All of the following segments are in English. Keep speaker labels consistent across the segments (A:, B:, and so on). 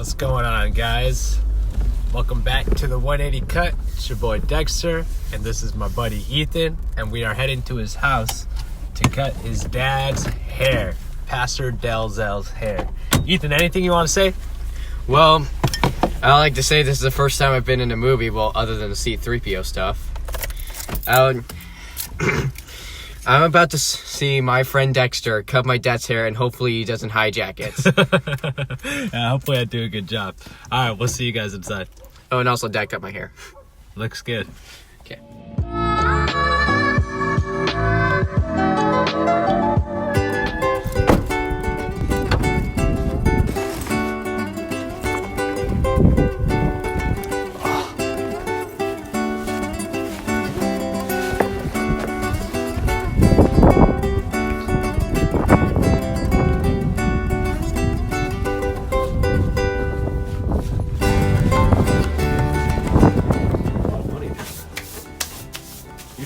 A: What's going on, guys? Welcome back to the 180 Cut. It's your boy Dexter, and this is my buddy Ethan, and we are heading to his house to cut his dad's hair, Pastor Dalzell's hair. Ethan, anything you want to say?
B: Well, I like to say this is the first time I've been in a movie, well, other than the C-3PO stuff. I'm about to see my friend Dexter cut my dad's hair, and hopefully he doesn't hijack it.
A: Yeah, hopefully I do a good job. All right, we'll see you guys inside.
B: Oh, and also Dad cut my hair.
A: Looks good.
B: Okay.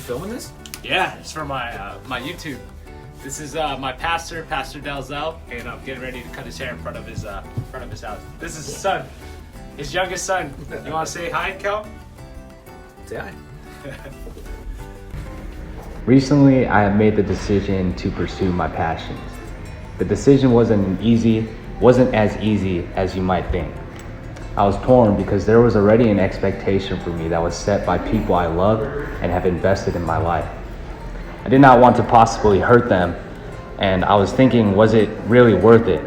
A: Filming this? Yeah, it's for my my YouTube. This is my pastor, Pastor Dalzell, and I'm getting ready to cut his hair in front of his house. This is his son, his youngest son. You want to say hi, Kel? Say hi.
C: Recently, I have made the decision to pursue my passions. The decision wasn't as easy as you might think. I was torn because there was already an expectation for me that was set by people I love and have invested in my life. I did not want to possibly hurt them, and I was thinking, was it really worth it?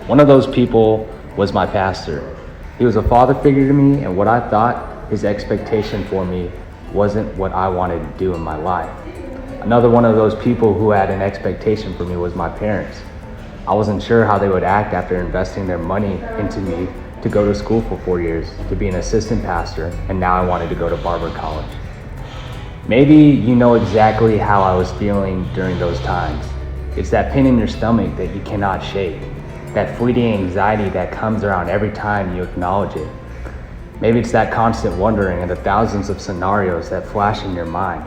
C: One of those people was my pastor. He was a father figure to me, and what I thought his expectation for me wasn't what I wanted to do in my life. Another one of those people who had an expectation for me was my parents. I wasn't sure how they would act after investing their money into me to go to school for 4 years, to be an assistant pastor, and now I wanted to go to Barber college. Maybe you know exactly how I was feeling during those times. It's that pin in your stomach that you cannot shake, that fleeting anxiety that comes around every time you acknowledge it. Maybe it's that constant wondering and the thousands of scenarios that flash in your mind.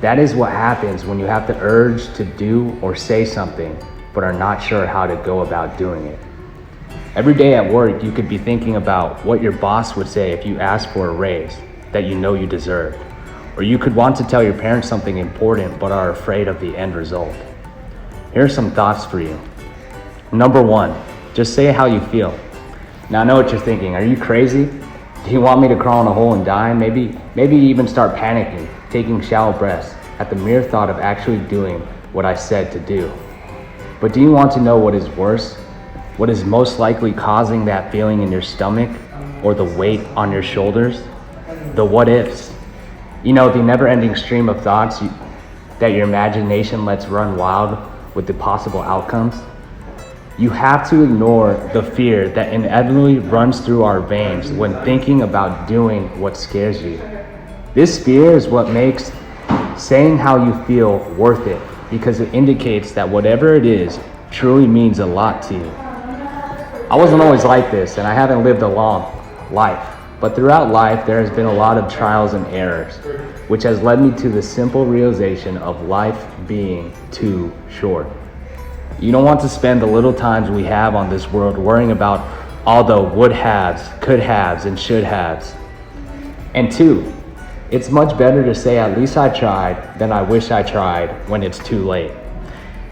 C: That is what happens when you have the urge to do or say something, but are not sure how to go about doing it. Every day at work, you could be thinking about what your boss would say if you asked for a raise that you know you deserved. Or you could want to tell your parents something important but are afraid of the end result. Here are some thoughts for you. Number one, just say how you feel. Now I know what you're thinking. Are you crazy? Do you want me to crawl in a hole and die? Maybe even start panicking, taking shallow breaths at the mere thought of actually doing what I said to do. But do you want to know what is worse? What is most likely causing that feeling in your stomach or the weight on your shoulders? The what ifs. You know, the never-ending stream of thoughts that your imagination lets run wild with the possible outcomes. You have to ignore the fear that inevitably runs through our veins when thinking about doing what scares you. This fear is what makes saying how you feel worth it, because it indicates that whatever it is truly means a lot to you. I wasn't always like this, and I haven't lived a long life. But throughout life, there has been a lot of trials and errors, which has led me to the simple realization of life being too short. You don't want to spend the little times we have on this world worrying about all the would-haves, could-haves, and should-haves. And two, it's much better to say at least I tried than I wish I tried when it's too late.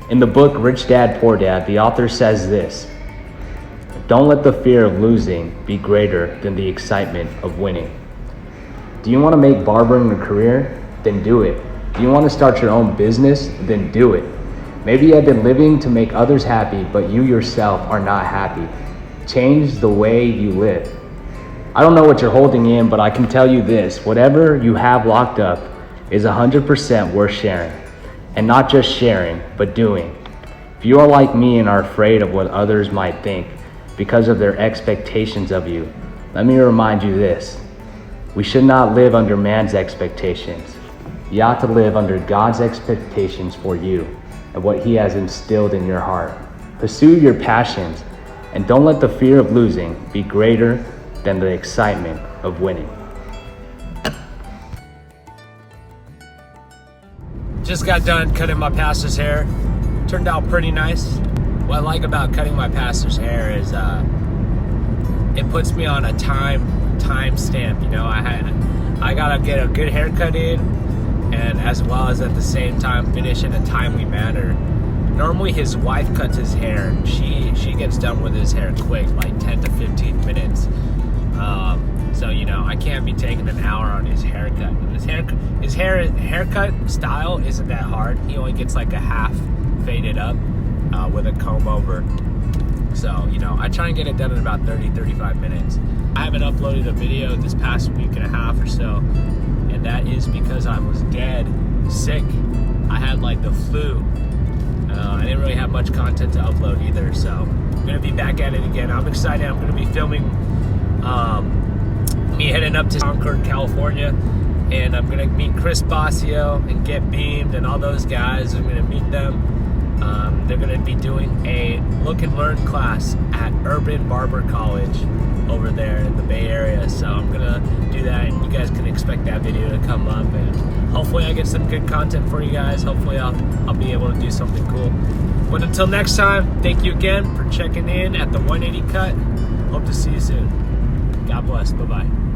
C: In the book Rich Dad, Poor Dad, the author says this: don't let the fear of losing be greater than the excitement of winning. Do you want to make barbering a career? Then do it. Do you want to start your own business? Then do it. Maybe you have been living to make others happy, but you yourself are not happy. Change the way you live. I don't know what you're holding in, but I can tell you this: whatever you have locked up is 100% worth sharing. And not just sharing, but doing. If you are like me and are afraid of what others might think because of their expectations of you, let me remind you this: we should not live under man's expectations. You ought to live under God's expectations for you and what He has instilled in your heart. Pursue your passions, and don't let the fear of losing be greater than the excitement of winning.
A: Just got done cutting my pastor's hair. Turned out pretty nice. What I like about cutting my pastor's hair is puts me on a time stamp. You know, I gotta get a good haircut in, and as well as at the same time finish in a timely manner. Normally his wife cuts his hair, and she gets done with his hair quick, like 10 to 15 minutes. So you know, I can't be taking an hour on his haircut. And his haircut style isn't that hard. He only gets like a half faded up with a comb over. So, you know, I try and get it done in about 30-35 minutes. I haven't uploaded a video this past week and a half or so, and that is because I was dead sick. I had like the flu. I didn't really have much content to upload either, so I'm gonna be back at it again. I'm excited. I'm gonna be filming me heading up to Concord, California, and I'm gonna meet Chris Basio and Get Beamed and all those guys. I'm gonna meet them. They're gonna be doing a look and learn class at Barber College over there in the Bay Area. So I'm gonna do that, and you guys can expect that video to come up, and hopefully I get some good content for you guys. Hopefully I'll be able to do something cool. But until next time, thank you again for checking in at the 180 Cut. Hope to see you soon. God bless. Bye-bye.